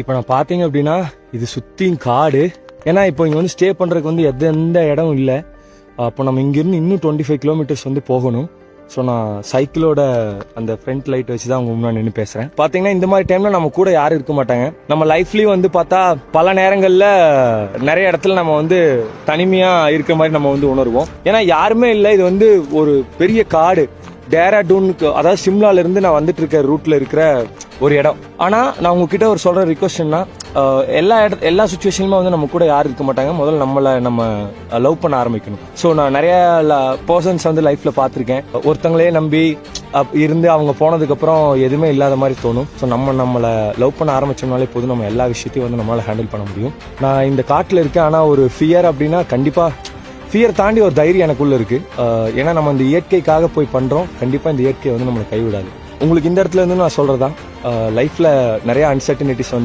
இப்போ நான் பார்த்தீங்க அப்படின்னா இது சுற்றியும் காடு. ஏன்னா இப்போ இங்கே வந்து ஸ்டே பண்ணுறதுக்கு வந்து எந்த இடமும் இல்லை. அப்போ நம்ம இங்கேருந்து இன்னும் 25 கிலோமீட்டர்ஸ் வந்து போகணும். ஸோ நான் சைக்கிளோட அந்த ஃப்ரண்ட் லைட் வச்சு தான் அவங்க முன்னாடி நின்று பேசுகிறேன். பார்த்தீங்கன்னா இந்த மாதிரி டைமில் நம்ம கூட யாரும் இருக்க மாட்டாங்க. நம்ம லைஃப்லேயும் வந்து பார்த்தா பல நேரங்களில் நிறைய இடத்துல நம்ம வந்து தனிமையாக இருக்கிற மாதிரி நம்ம வந்து உணர்வோம். ஏன்னா யாருமே இல்லை. இது வந்து ஒரு பெரிய காடு. டேராடூனுக்கு, அதாவது சிம்லால இருந்து நான் வந்துட்டு இருக்க ரூட்ல இருக்கிற ஒரு இடம். ஆனா நான் உங்ககிட்ட ஒரு சொல்ற ரிக்வஸ்ட்னா, எல்லா சுச்சுவேஷனுமே வந்து நம்ம கூட யாரும் இருக்க மாட்டாங்க. முதல்ல நம்ம லவ் பண்ண ஆரம்பிக்கணும். ஸோ நான் நிறைய பர்சன்ஸ் வந்து லைஃப்ல பார்த்துருக்கேன். ஒருத்தங்களே நம்பி இருந்து அவங்க போனதுக்கு அப்புறம் எதுவுமே இல்லாத மாதிரி தோணும். ஸோ நம்மளை லவ் பண்ண ஆரம்பிச்சோம்னாலே போதும், நம்ம எல்லா விஷயத்தையும் வந்து நம்மளால ஹேண்டில் பண்ண முடியும். நான் இந்த காட்டில் இருக்கேன். ஆனா ஒரு ஃபியர் அப்படின்னா கண்டிப்பா ஃபியர் தாண்டி ஒரு தைரியம் எனக்குள்ள இருக்கு. ஏன்னா நம்ம இந்த இயற்கைக்காக போய் பண்றோம். கண்டிப்பா இந்த இயற்கை வந்து நம்மளை கைவிடாது. உங்களுக்கு இந்த இடத்துல இருந்து நான் சொல்றதா, லைஃப்ல நிறைய அன்சர்டனிட்டிஸ் வந்து